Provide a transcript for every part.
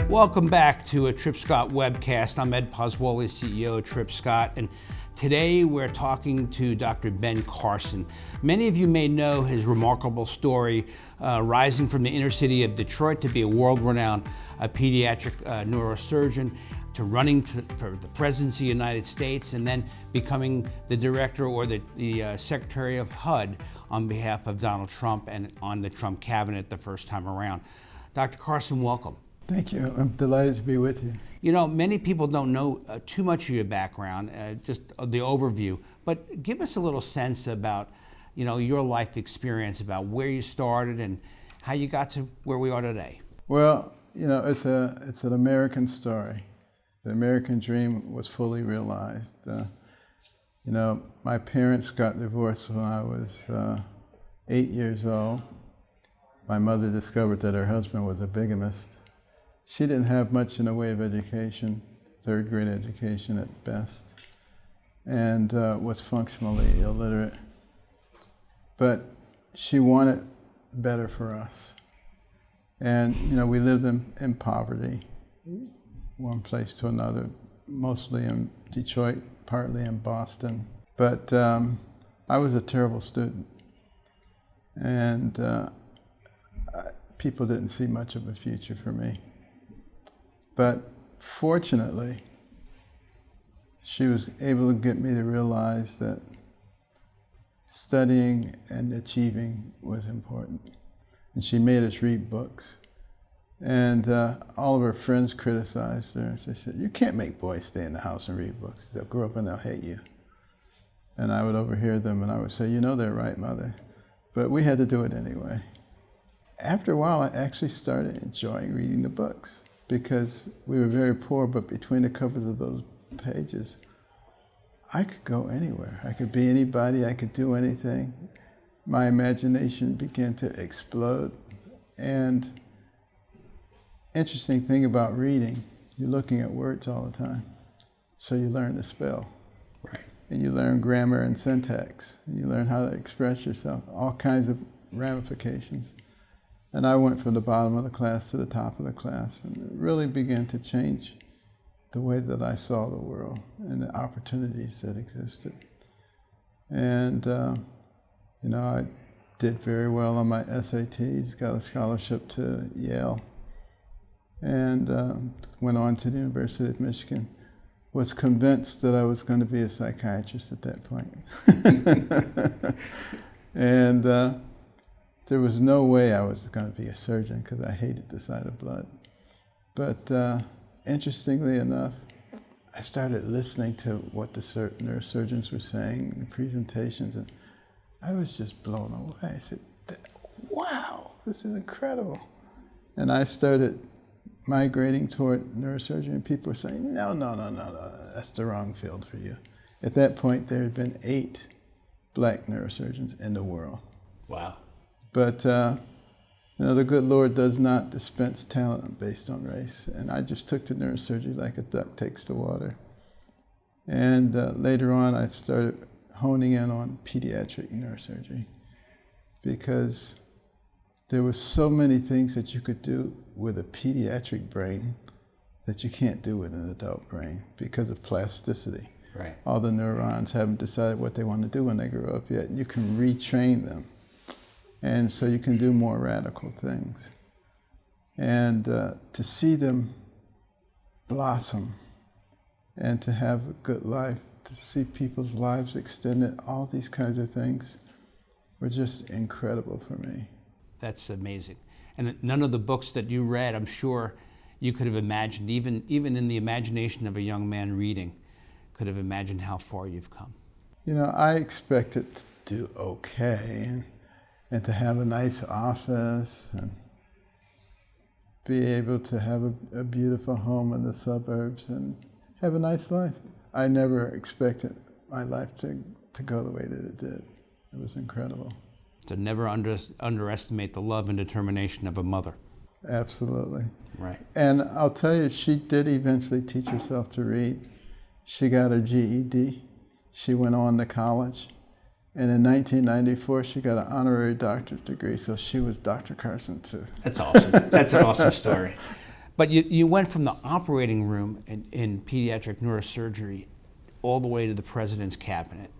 Welcome back to a Tripp Scott webcast. I'm Ed Pozzuoli, CEO of Tripp Scott, and today we're talking to Dr. Ben Carson. Many of you may know his remarkable story, rising from the inner city of Detroit to be a world-renowned pediatric neurosurgeon, to running for the presidency of the United States, and then becoming the director or the secretary of HUD on behalf of Donald Trump and on the Trump cabinet the first time around. Dr. Carson, welcome. Thank you. I'm delighted to be with you. You know, many people don't know too much of your background, just the overview, but give us a little sense about, you know, your life experience, about where you started and how you got to where we are today. Well, you know, it's an American story. The American dream was fully realized. You know, my parents got divorced when I was 8 years old. My mother discovered that her husband was a bigamist. She didn't have much in the way of education, third grade education at best, and was functionally illiterate. But she wanted better for us. And, you know, we lived in poverty, one place to another, mostly in Detroit, partly in Boston. But I was a terrible student. And people didn't see much of a future for me. But fortunately, she was able to get me to realize that studying and achieving was important. And she made us read books. And all of her friends criticized her. They said, "You can't make boys stay in the house and read books. They'll grow up and they'll hate you." And I would overhear them and I would say, "You know they're right, Mother." But we had to do it anyway. After a while, I actually started enjoying reading the books, because we were very poor, but between the covers of those pages, I could go anywhere. I could be anybody, I could do anything. My imagination began to explode. And interesting thing about reading, you're looking at words all the time. So you learn to spell. Right. And you learn grammar and syntax. And you learn how to express yourself, all kinds of ramifications. And I went from the bottom of the class to the top of the class, and it really began to change the way that I saw the world and the opportunities that existed. And, you know, I did very well on my SATs, got a scholarship to Yale, and went on to the University of Michigan. Was convinced that I was going to be a psychiatrist at that point. And there was no way I was going to be a surgeon, because I hated the sight of blood. But interestingly enough, I started listening to what the neurosurgeons were saying in the presentations, and I was just blown away. I said, "Wow, this is incredible." And I started migrating toward neurosurgery, and people were saying, no, that's the wrong field for you. At that point, there had been 8 black neurosurgeons in the world. Wow. But, you know, the good Lord does not dispense talent based on race. And I just took to neurosurgery like a duck takes to water. And later on, I started honing in on pediatric neurosurgery, because there were so many things that you could do with a pediatric brain that you can't do with an adult brain because of plasticity. Right. All the neurons haven't decided what they want to do when they grow up yet. You can retrain them. And so you can do more radical things. And to see them blossom and to have a good life, to see people's lives extended, all these kinds of things were just incredible for me. That's amazing. And none of the books that you read, I'm sure you could have imagined, even in the imagination of a young man reading, could have imagined how far you've come. You know, I expected to do okay, and to have a nice office and be able to have a beautiful home in the suburbs and have a nice life. I never expected my life to go the way that it did. It was incredible. So never underestimate the love and determination of a mother. Absolutely. Right. And I'll tell you, she did eventually teach herself to read. She got her GED. She went on to college. And in 1994, she got an honorary doctorate degree, so she was Dr. Carson too. That's awesome. That's an awesome story. But you went from the operating room in pediatric neurosurgery all the way to the president's cabinet.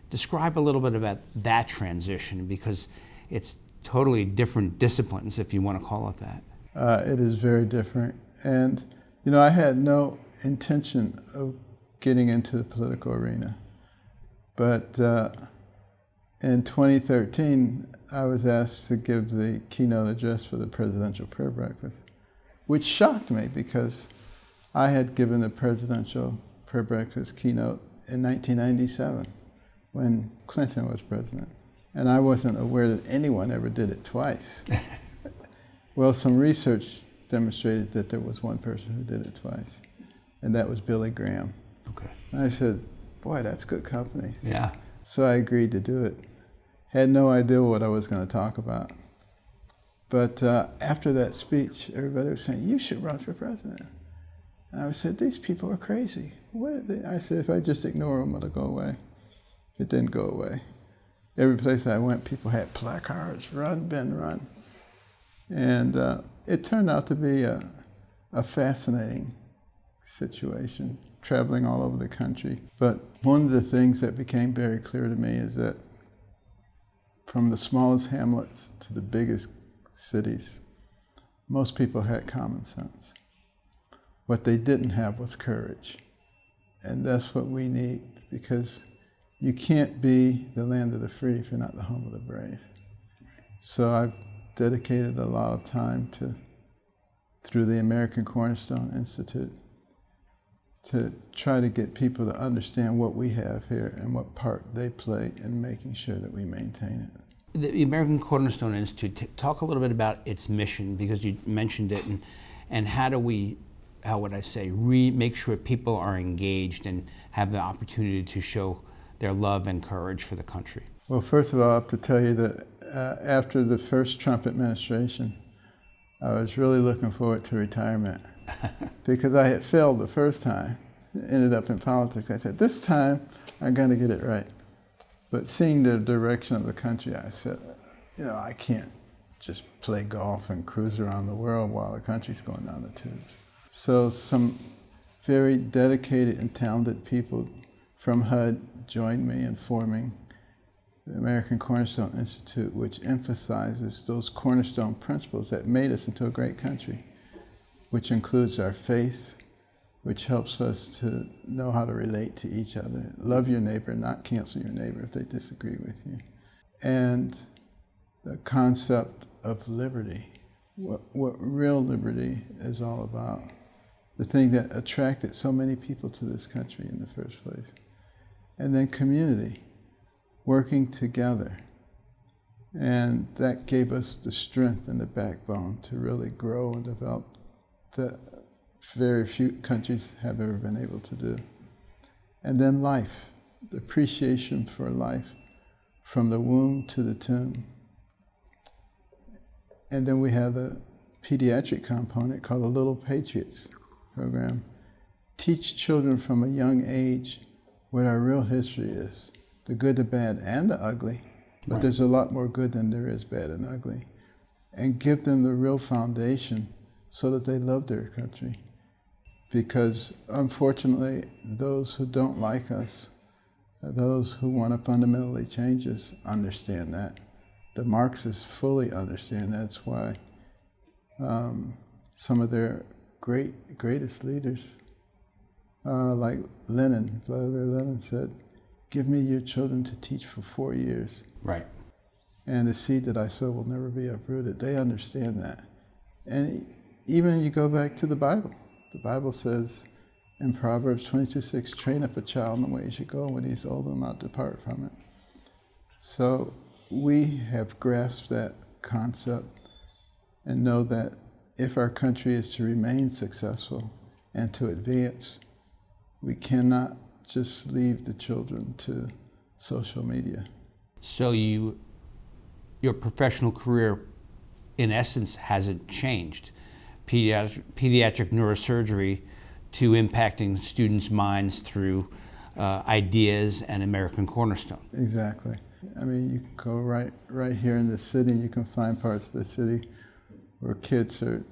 Describe a little bit about that transition, because it's totally different disciplines, if you want to call it that. It is very different. And, you know, I had no intention of getting into the political arena. But in 2013, I was asked to give the keynote address for the presidential prayer breakfast, which shocked me because I had given the presidential prayer breakfast keynote in 1997 when Clinton was president. And I wasn't aware that anyone ever did it twice. Well, some research demonstrated that there was one person who did it twice, and that was Billy Graham. Okay. And I said, boy, that's good company. Yeah. So I agreed to do it. Had no idea what I was going to talk about. But after that speech, everybody was saying, you should run for president. And I said, these people are crazy. What are they? I said, if I just ignore them, it'll go away. It didn't go away. Every place I went, people had placards, run, Ben, run. And it turned out to be a fascinating situation, traveling all over the country. But one of the things that became very clear to me is that from the smallest hamlets to the biggest cities, most people had common sense. What they didn't have was courage. And that's what we need, because you can't be the land of the free if you're not the home of the brave. So I've dedicated a lot of time through the American Cornerstone Institute, to try to get people to understand what we have here and what part they play in making sure that we maintain it. The American Cornerstone Institute, talk a little bit about its mission, because you mentioned it, and how do we, how would I say, make sure people are engaged and have the opportunity to show their love and courage for the country? Well, first of all, I have to tell you that after the first Trump administration, I was really looking forward to retirement because I had failed the first time, ended up in politics. I said, this time I'm going to get it right. But seeing the direction of the country, I said, you know, I can't just play golf and cruise around the world while the country's going down the tubes. So some very dedicated and talented people from HUD joined me in forming the American Cornerstone Institute, which emphasizes those cornerstone principles that made us into a great country, which includes our faith, which helps us to know how to relate to each other. Love your neighbor, not cancel your neighbor if they disagree with you. And the concept of liberty, what real liberty is all about, the thing that attracted so many people to this country in the first place. And then community, working together. And that gave us the strength and the backbone to really grow and develop that very few countries have ever been able to do. And then life, the appreciation for life from the womb to the tomb. And then we have the pediatric component called the Little Patriots program. Teach children from a young age what our real history is, the good, the bad, and the ugly. But Right. There's a lot more good than there is bad and ugly. And give them the real foundation so that they love their country. Because unfortunately, those who don't like us, those who want to fundamentally change us, understand that. The Marxists fully understand that. That's why some of their greatest leaders, like Lenin, Vladimir Lenin said, give me your children to teach for 4 years. Right. And the seed that I sow will never be uprooted. They understand that. And even you go back to the Bible. The Bible says in Proverbs 22:6, train up a child in the way he should go. When he's old, he'll not depart from it. So we have grasped that concept and know that if our country is to remain successful and to advance, we cannot just leave the children to social media. So your professional career, in essence, hasn't changed. Pediatric neurosurgery to impacting students' minds through ideas and American Cornerstone. Exactly. I mean, you can go right here in the city, you can find parts of the city where kids are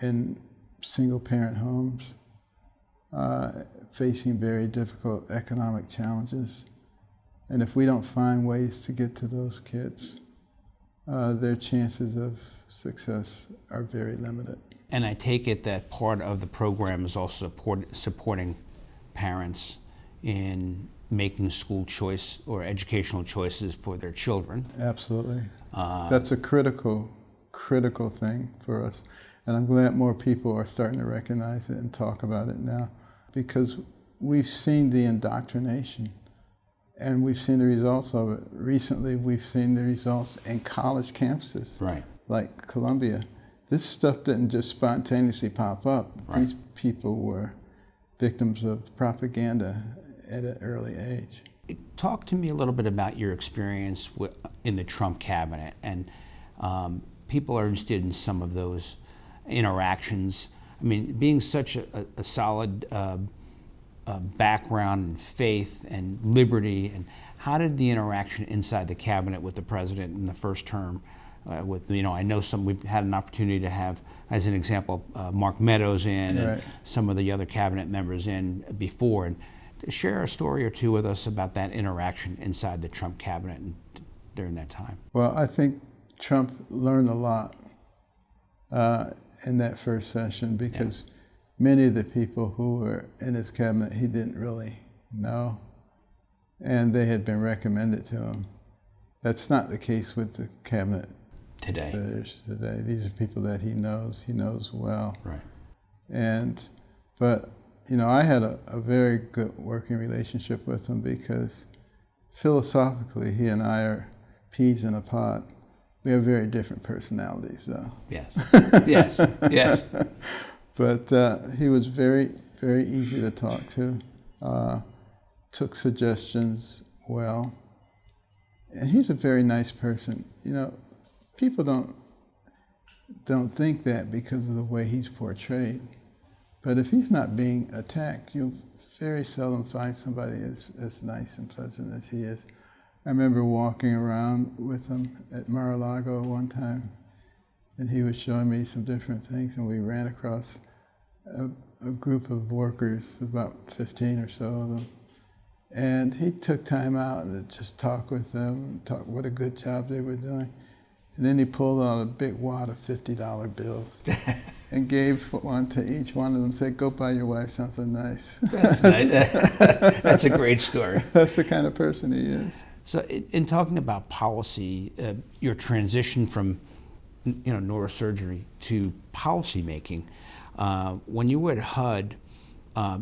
in single-parent homes, facing very difficult economic challenges. And if we don't find ways to get to those kids, their chances of success are very limited. And I take it that part of the program is also supporting parents in making school choice or educational choices for their children. Absolutely. That's a critical thing for us. And I'm glad more people are starting to recognize it and talk about it now, because we've seen the indoctrination and we've seen the results of it. Recently, we've seen the results in college campuses, right, like Columbia. This stuff didn't just spontaneously pop up. Right. These people were victims of propaganda at an early age. Talk to me a little bit about your experience in the Trump cabinet, and people are interested in some of those interactions. I mean, being such a solid background in faith and liberty, and how did the interaction inside the cabinet with the president in the first term, I know we've had an opportunity to have, as an example, Mark Meadows in, right, and some of the other cabinet members in before, and share a story or two with us about that interaction inside the Trump cabinet during that time. Well, I think Trump learned a lot in that first session, because many of the people who were in his cabinet he didn't really know, and they had been recommended to him. That's not the case with the cabinet today. These are people that he knows well. Right. But I had a very good working relationship with him, because philosophically he and I are peas in a pod. We have very different personalities, though. Yes, yes, yes. But he was very, very easy to talk to, took suggestions well, and he's a very nice person. People don't think that because of the way he's portrayed, but if he's not being attacked, you'll very seldom find somebody as nice and pleasant as he is. I remember walking around with him at Mar-a-Lago one time, and he was showing me some different things, and we ran across a group of workers, about 15 or so of them, and he took time out to just talk with them, talk what a good job they were doing. And then he pulled out a big wad of $50 bills and gave one to each one of them, said, "Go buy your wife something nice." That's nice. That's a great story. That's the kind of person he is. So in talking about policy, your transition from neurosurgery to policy making, when you were at HUD,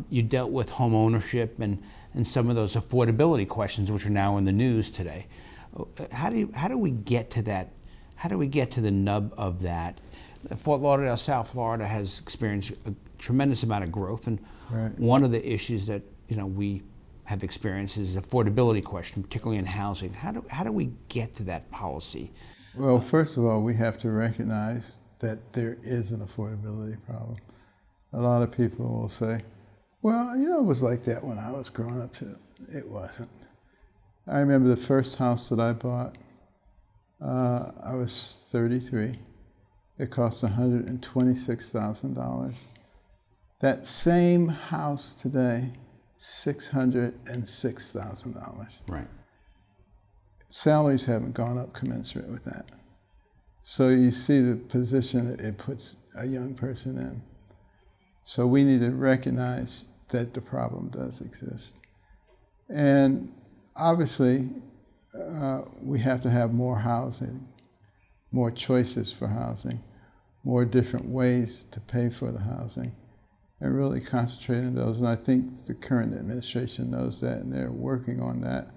you dealt with home ownership and some of those affordability questions, which are now in the news today. How do we get to that? How do we get to the nub of that? Fort Lauderdale, South Florida, has experienced a tremendous amount of growth, and right, one of the issues that we have experienced is the affordability question, particularly in housing. How do we get to that policy? Well, first of all, we have to recognize that there is an affordability problem. A lot of people will say, "Well, it was like that when I was growing up too." It wasn't. I remember the first house that I bought. I was 33. It cost $126,000. That same house today, $606,000. Right. Salaries haven't gone up commensurate with that. So you see the position it puts a young person in. So we need to recognize that the problem does exist. And obviously, we have to have more housing, more choices for housing, more different ways to pay for the housing, and really concentrate on those. And I think the current administration knows that, and they're working on that.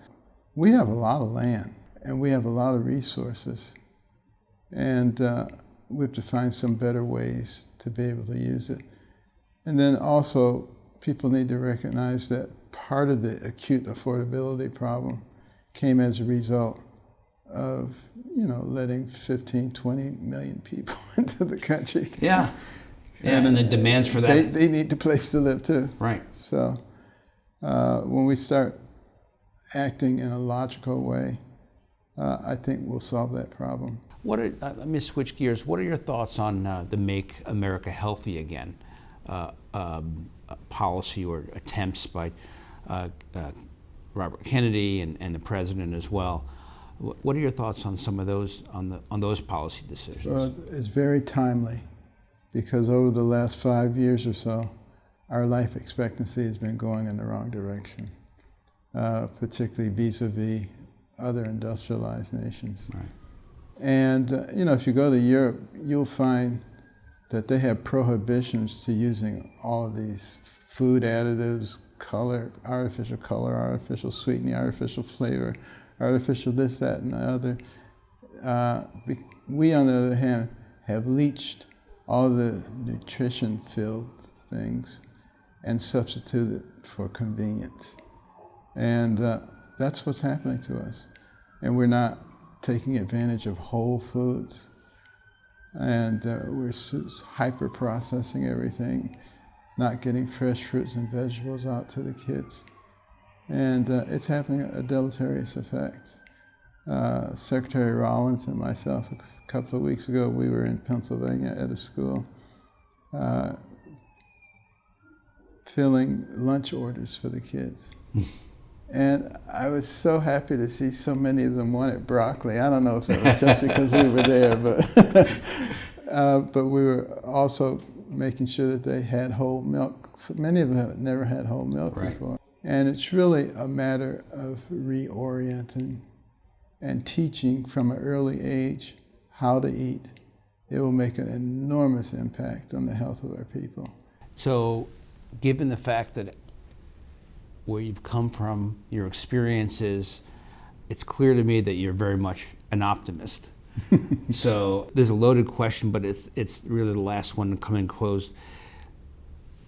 We have a lot of land, and we have a lot of resources, and we have to find some better ways to be able to use it. And then also, people need to recognize that part of the acute affordability problem came as a result of, letting 15, 20 million people into the country. Yeah. And the demands for that. They need a place to live too. Right. So when we start acting in a logical way, I think we'll solve that problem. Let me switch gears. What are your thoughts on the Make America Healthy Again policy or attempts by Robert Kennedy and the president as well? What are your thoughts on some of those, on those policy decisions? Well, it's very timely, because over the last 5 years or so, our life expectancy has been going in the wrong direction, particularly vis-a-vis other industrialized nations. Right. And if you go to Europe, you'll find that they have prohibitions to using all of these food additives, artificial sweetening, artificial flavor, artificial this, that, and the other. We, on the other hand, have leached all the nutrition-filled things and substituted it for convenience. And that's what's happening to us. And we're not taking advantage of whole foods. And we're hyper-processing everything, not getting fresh fruits and vegetables out to the kids. And it's having a deleterious effect. Secretary Rollins and myself, a couple of weeks ago, we were in Pennsylvania at a school filling lunch orders for the kids. And I was so happy to see so many of them wanted broccoli. I don't know if it was just because we were there, but we were also making sure that they had whole milk. So many of them had never had whole milk before. And it's really a matter of reorienting and teaching from an early age how to eat. It will make an enormous impact on the health of our people. So, given the fact that where you've come from, your experiences, it's clear to me that you're very much an optimist. So there's a loaded question, but it's really the last one to come in closed.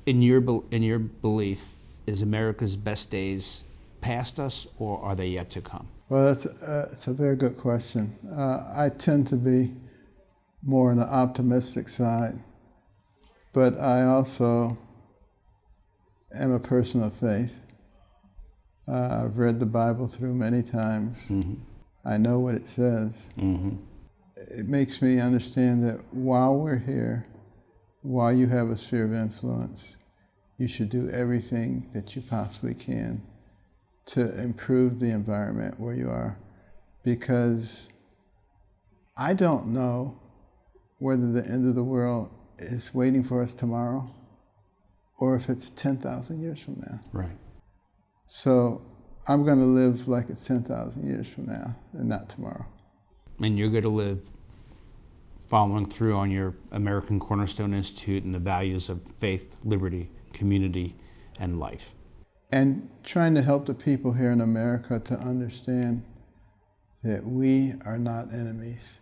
In your belief, is America's best days past us, or are they yet to come? Well, it's a very good question. I tend to be more on the optimistic side, but I also am a person of faith. I've read the Bible through many times. Mm-hmm. I know what it says. Mm-hmm. It makes me understand that while we're here, while you have a sphere of influence, you should do everything that you possibly can to improve the environment where you are. Because I don't know whether the end of the world is waiting for us tomorrow or if it's 10,000 years from now. Right. So I'm going to live like it's 10,000 years from now and not tomorrow. And you're going to live following through on your American Cornerstone Institute and the values of faith, liberty, community, and life. And trying to help the people here in America to understand that we are not enemies.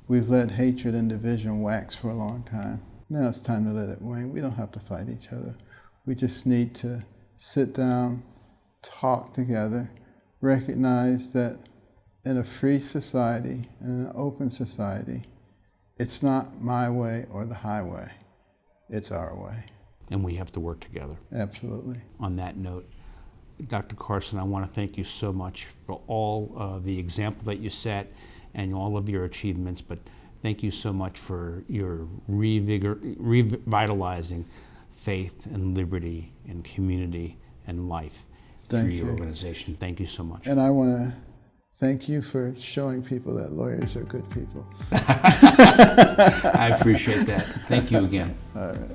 We've let hatred and division wax for a long time. Now it's time to let it wane. We don't have to fight each other. We just need to sit down, talk together, recognize that in a free society, in an open society, it's not my way or the highway. It's our way. And we have to work together. Absolutely. On that note, Dr. Carson, I want to thank you so much for all the example that you set and all of your achievements, but thank you so much for your revitalizing faith and liberty and community and life through your organization. Thank you so much. And I want to thank you for showing people that lawyers are good people. I appreciate that. Thank you again. All right.